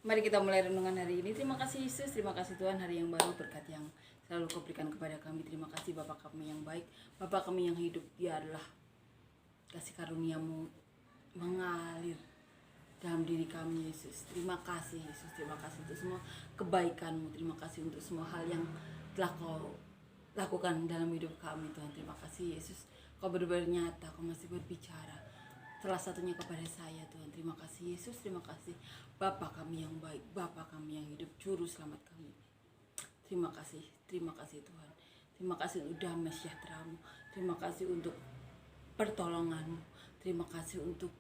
Mari kita mulai renungan hari ini. Terima kasih Yesus, terima kasih Tuhan, hari yang baru, berkat yang selalu Kau berikan kepada kami. Terima kasih Bapa kami yang baik, Bapa kami yang hidup. Dia adalah kasih karunia-Mu mengalir dalam diri kami Yesus. Terima kasih Yesus, terima kasih untuk semua kebaikan-Mu. Terima kasih untuk semua hal yang telah Kau lakukan dalam hidup kami Tuhan. Terima kasih Yesus, Kau benar-benar nyata, Kau masih berbicara. Salah satunya kepada saya Tuhan. Terima kasih Yesus, terima kasih Bapa kami yang baik, Bapa kami yang hidup, Juru Selamat kami. Terima kasih Tuhan. Terima kasih untuk damai sejahtera-Mu. Terima kasih untuk pertolongan-Mu. Terima kasih untuk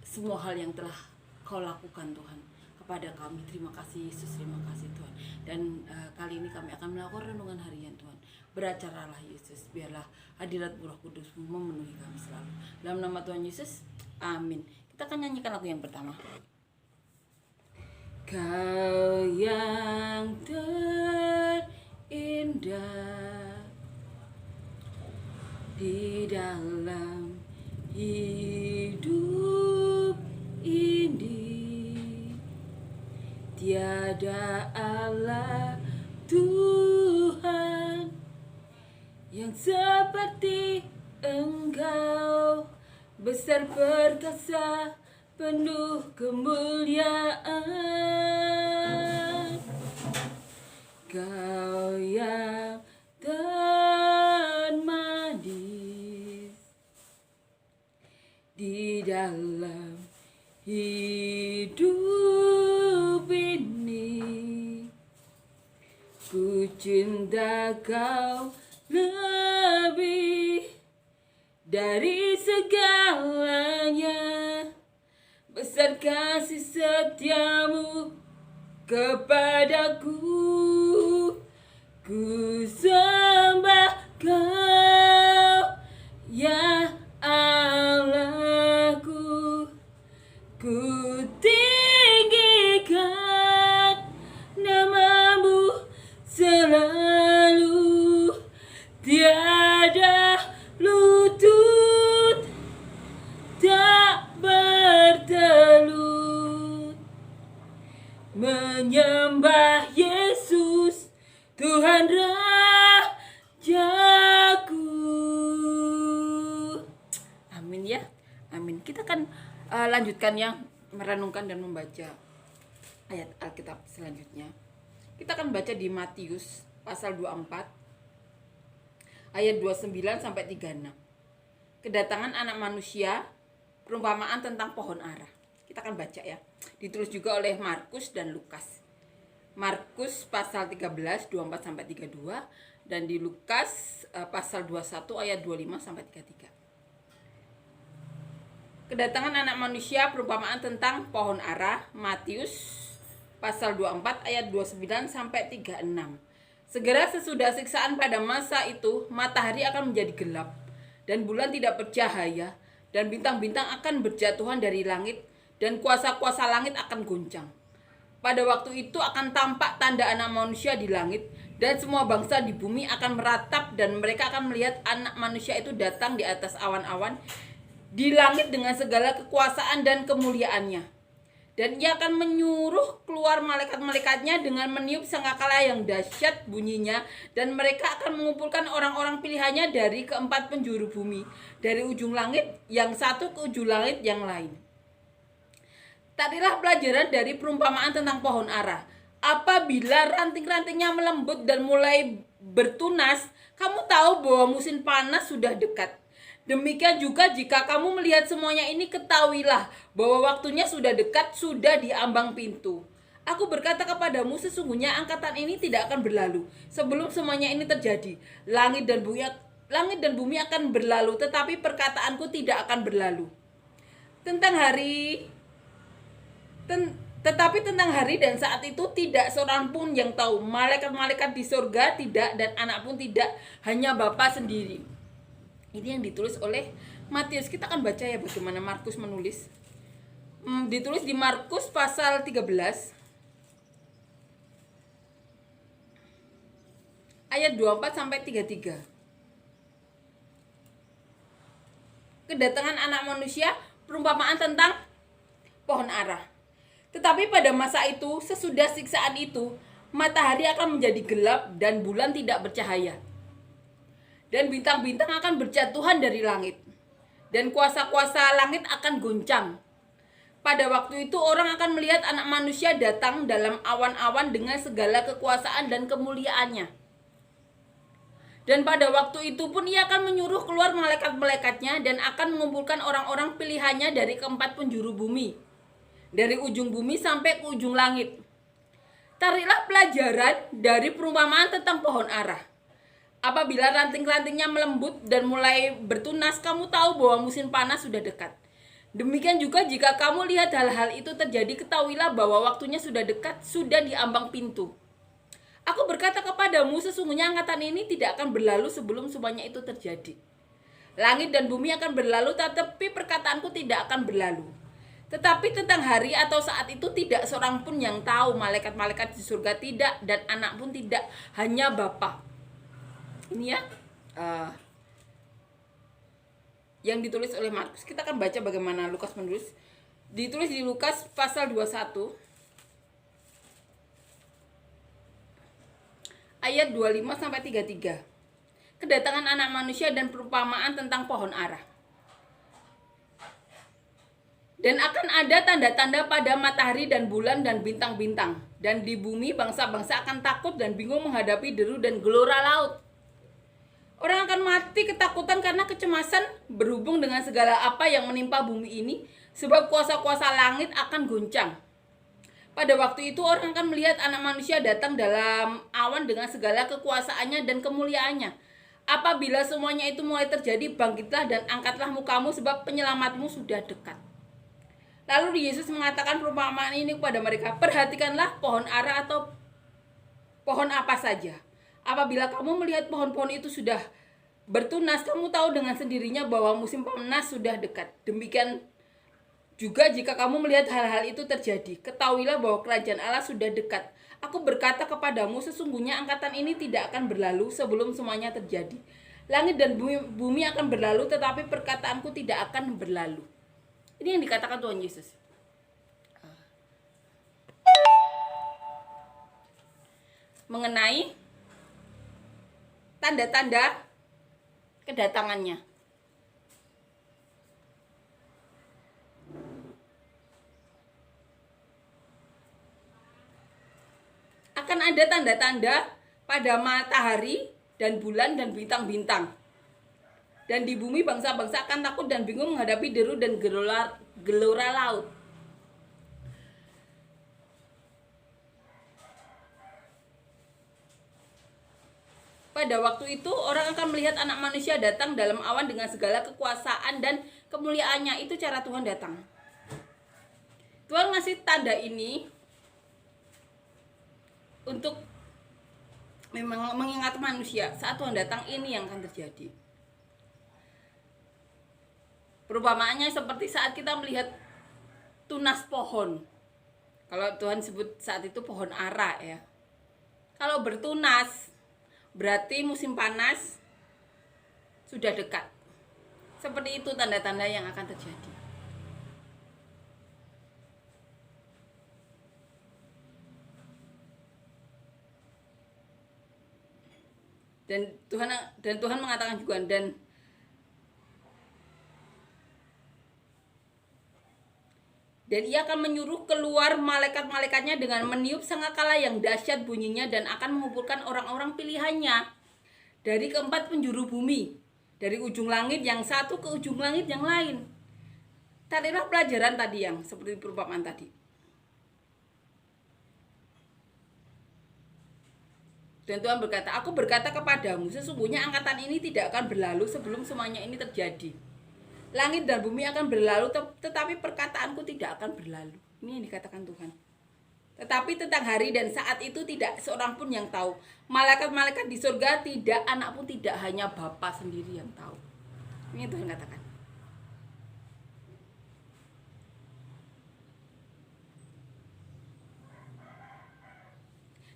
semua hal yang telah Kau lakukan Tuhan kepada kami. Terima kasih Yesus, terima kasih Tuhan. Dan kali ini kami akan melakukan renungan harian Tuhan. Beracaralah Yesus, biarlah hadirat Roh Kudus-Mu memenuhi kami selalu. Dalam nama Tuhan Yesus, amin. Kita akan nyanyikan lagu yang pertama. Kau yang terindah di dalam hidup ini, tiada Allah Tuhan yang seperti Engkau, besar perkasa, penuh kemuliaan. Kau yang tan manis di dalam hidup ini, ku cinta Kau lebih dari segalanya. Besar kasih setiamu kepadaku, ku sembah Kau ya Allahku, ku tinggikan nama-Mu selalu. Tiada lutut tak bertelut menyembah Yesus, Tuhan Rajaku. Amin ya, amin. Kita akan lanjutkan ya, merenungkan dan membaca ayat Alkitab selanjutnya. Kita akan baca di Matius pasal 24 ayat 29 sampai 36. Kedatangan anak manusia, perumpamaan tentang pohon ara. Kita akan baca ya. Ditulis juga oleh Markus dan Lukas. Markus pasal 13 24 sampai 32 dan di Lukas pasal 21 ayat 25 sampai 33. Kedatangan anak manusia, perumpamaan tentang pohon ara. Matius pasal 24 ayat 29 sampai 36. Segera sesudah siksaan pada masa itu, matahari akan menjadi gelap, dan bulan tidak bercahaya, dan bintang-bintang akan berjatuhan dari langit, dan kuasa-kuasa langit akan goncang. Pada waktu itu akan tampak tanda anak manusia di langit, dan semua bangsa di bumi akan meratap, dan mereka akan melihat anak manusia itu datang di atas awan-awan, di langit dengan segala kekuasaan dan kemuliaannya. Dan Ia akan menyuruh keluar malaikat-malaikatnya dengan meniup sangkakala yang dahsyat bunyinya, dan mereka akan mengumpulkan orang-orang pilihannya dari keempat penjuru bumi, dari ujung langit yang satu ke ujung langit yang lain. Tadilah pelajaran dari perumpamaan tentang pohon ara. Apabila ranting-rantingnya melembut dan mulai bertunas, kamu tahu bahwa musim panas sudah dekat. Demikian juga jika kamu melihat semuanya ini, ketahuilah bahwa waktunya sudah dekat, sudah di ambang pintu. Aku berkata kepadamu, sesungguhnya angkatan ini tidak akan berlalu sebelum semuanya ini terjadi. Langit dan bumi akan berlalu, tetapi perkataanku tidak akan berlalu. Tetapi tentang hari dan saat itu tidak seorang pun yang tahu, malaikat-malaikat di surga tidak, dan anak pun tidak, hanya Bapa sendiri. Ini yang ditulis oleh Matius. Kita akan baca ya bagaimana Markus menulis. Ditulis di Markus pasal 13 ayat 24 sampai 33. Kedatangan anak manusia, perumpamaan tentang pohon ara. Tetapi pada masa itu, sesudah siksaan itu, matahari akan menjadi gelap dan bulan tidak bercahaya. Dan bintang-bintang akan berjatuhan dari langit. Dan kuasa-kuasa langit akan goncang. Pada waktu itu orang akan melihat Anak Manusia datang dalam awan-awan dengan segala kekuasaan dan kemuliaannya. Dan pada waktu itu pun ia akan menyuruh keluar malaikat-malaikatnya dan akan mengumpulkan orang-orang pilihannya dari keempat penjuru bumi. Dari ujung bumi sampai ke ujung langit. Tariklah pelajaran dari perumpamaan tentang pohon ara. Apabila ranting-rantingnya melembut dan mulai bertunas, kamu tahu bahwa musim panas sudah dekat. Demikian juga jika kamu lihat hal-hal itu terjadi, ketahuilah bahwa waktunya sudah dekat, sudah di ambang pintu. Aku berkata kepadamu, sesungguhnya angkatan ini tidak akan berlalu sebelum semuanya itu terjadi. Langit dan bumi akan berlalu, tetapi perkataanku tidak akan berlalu. Tetapi tentang hari atau saat itu tidak seorang pun yang tahu, malaikat-malaikat di surga tidak, dan anak pun tidak, hanya Bapa. Ini ya, yang ditulis oleh Markus. Kita akan baca bagaimana Lukas menulis. Ditulis di Lukas pasal 21 ayat 25 sampai 33. Kedatangan Anak Manusia dan perumpamaan tentang pohon ara. Dan akan ada tanda-tanda pada matahari dan bulan dan bintang-bintang. Dan di bumi bangsa-bangsa akan takut dan bingung menghadapi deru dan gelora laut. Orang akan mati ketakutan karena kecemasan berhubung dengan segala apa yang menimpa bumi ini. Sebab kuasa-kuasa langit akan goncang. Pada waktu itu orang akan melihat Anak Manusia datang dalam awan dengan segala kekuasaannya dan kemuliaannya. Apabila semuanya itu mulai terjadi, bangkitlah dan angkatlah mukamu sebab penyelamatmu sudah dekat. Lalu Yesus mengatakan perumpamaan ini kepada mereka. Perhatikanlah pohon ara atau pohon apa saja. Apabila kamu melihat pohon-pohon itu sudah bertunas, kamu tahu dengan sendirinya bahwa musim panas sudah dekat. Demikian juga jika kamu melihat hal-hal itu terjadi, ketahuilah bahwa kerajaan Allah sudah dekat. Aku berkata kepadamu, sesungguhnya angkatan ini tidak akan berlalu sebelum semuanya terjadi. Langit dan bumi akan berlalu, tetapi perkataanku tidak akan berlalu. Ini yang dikatakan Tuhan Yesus. Mengenai tanda-tanda kedatangannya. Akan ada tanda-tanda pada matahari dan bulan dan bintang-bintang. Dan di bumi bangsa-bangsa akan takut dan bingung menghadapi deru dan gelora laut. Pada waktu itu orang akan melihat Anak Manusia datang dalam awan dengan segala kekuasaan dan kemuliaannya. Itu cara Tuhan datang. Tuhan ngasih tanda ini untuk memang mengingat manusia saat Tuhan datang, ini yang akan terjadi. Perumpamaannya seperti saat kita melihat tunas pohon. Kalau Tuhan sebut saat itu pohon ara ya. Kalau bertunas berarti musim panas sudah dekat. Seperti itu tanda-tanda yang akan terjadi. Dan Tuhan mengatakan juga, dan ia akan menyuruh keluar malaikat-malaikatnya dengan meniup sangkakala yang dahsyat bunyinya, dan akan mengumpulkan orang-orang pilihannya dari keempat penjuru bumi, dari ujung langit yang satu ke ujung langit yang lain. Tariklah pelajaran tadi yang seperti perumpamaan tadi. Dan Tuhan berkata, aku berkata kepadamu, sesungguhnya angkatan ini tidak akan berlalu sebelum semuanya ini terjadi. Langit dan bumi akan berlalu, tetapi perkataanku tidak akan berlalu. Ini yang dikatakan Tuhan. Tetapi tentang hari dan saat itu tidak seorang pun yang tahu. Malaikat-malaikat di surga tidak, anak pun tidak, hanya Bapa sendiri yang tahu. Ini Tuhan katakan.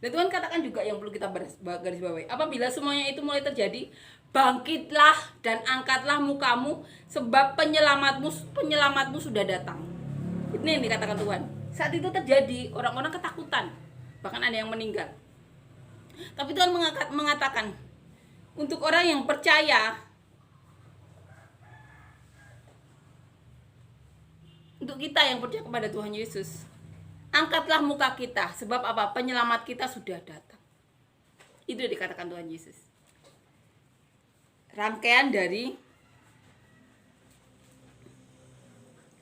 Dan Tuhan katakan juga yang perlu kita garis bawahi. Apabila semuanya itu mulai terjadi, bangkitlah dan angkatlah mukamu, sebab penyelamatmu sudah datang. Ini yang dikatakan Tuhan. Saat itu terjadi, orang-orang ketakutan, bahkan ada yang meninggal. Tapi Tuhan mengatakan, untuk orang yang percaya, untuk kita yang percaya kepada Tuhan Yesus, angkatlah muka kita, sebab apa? Penyelamat kita sudah datang. Itu dikatakan Tuhan Yesus. Rangkaian dari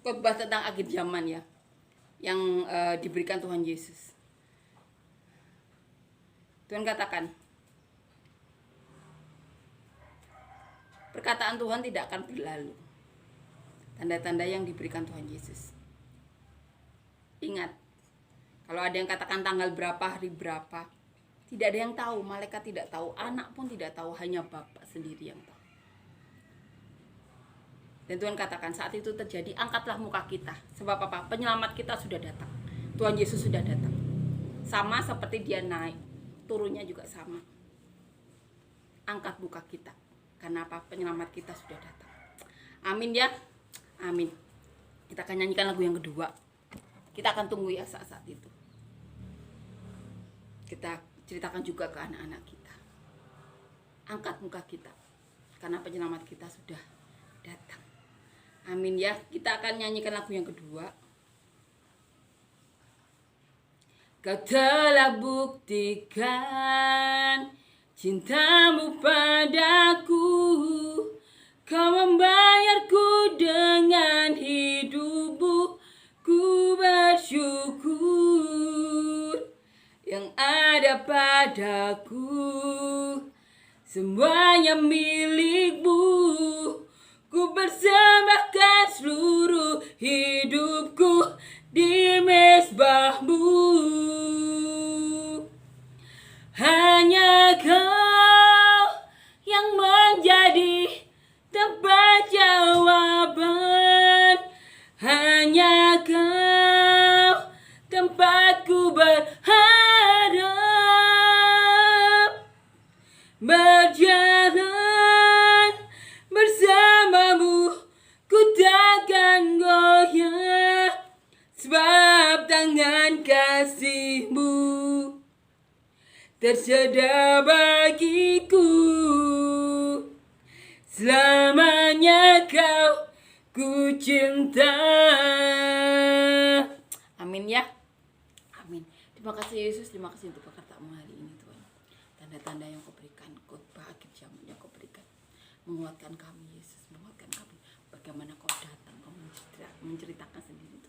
khotbah tentang akhir zaman ya, yang diberikan Tuhan Yesus. Tuhan katakan, perkataan Tuhan tidak akan berlalu. Tanda-tanda yang diberikan Tuhan Yesus. Ingat, kalau ada yang katakan tanggal berapa, hari berapa, tidak ada yang tahu, malaikat tidak tahu, anak pun tidak tahu, hanya Bapa sendiri yang tahu. Dan Tuhan katakan saat itu terjadi, angkatlah muka kita. Sebab apa? Penyelamat kita sudah datang. Tuhan Yesus sudah datang. Sama seperti dia naik, turunnya juga sama. Angkat muka kita. Karena apa? Penyelamat kita sudah datang. Amin ya. Amin. Kita akan nyanyikan lagu yang kedua. Kita akan tunggu ya saat-saat itu. Kita ceritakan juga ke anak-anak kita. Angkat muka kita. Karena penyelamat kita sudah datang. Amin ya. Kita akan nyanyikan lagu yang kedua. Kau telah buktikan cintamu padaku. Kau membayarku dengan hidupmu. Ku bersyukur yang ada padaku. Semuanya milikmu. Ku persembahkan seluruh hidupku di mezbahmu. Hanya Kau yang menjadi tempat jawaban. Hanya Kau tempatku berharap. Berjalan bersamamu, ku takkan goyah. Sebab tangan kasih-Mu tersedia bagiku. Selamanya Kau ku cinta. Amin ya. Amin. Terima kasih Yesus, terima kasih untuk perkataanmu hari ini Tuhan. Tanda-tanda yang Kau berikan, khotbah akhir zaman yang Kau berikan, menguatkan kami Yesus, menguatkan kami. Bagaimana Kau datang, Kau menceritakan sendiri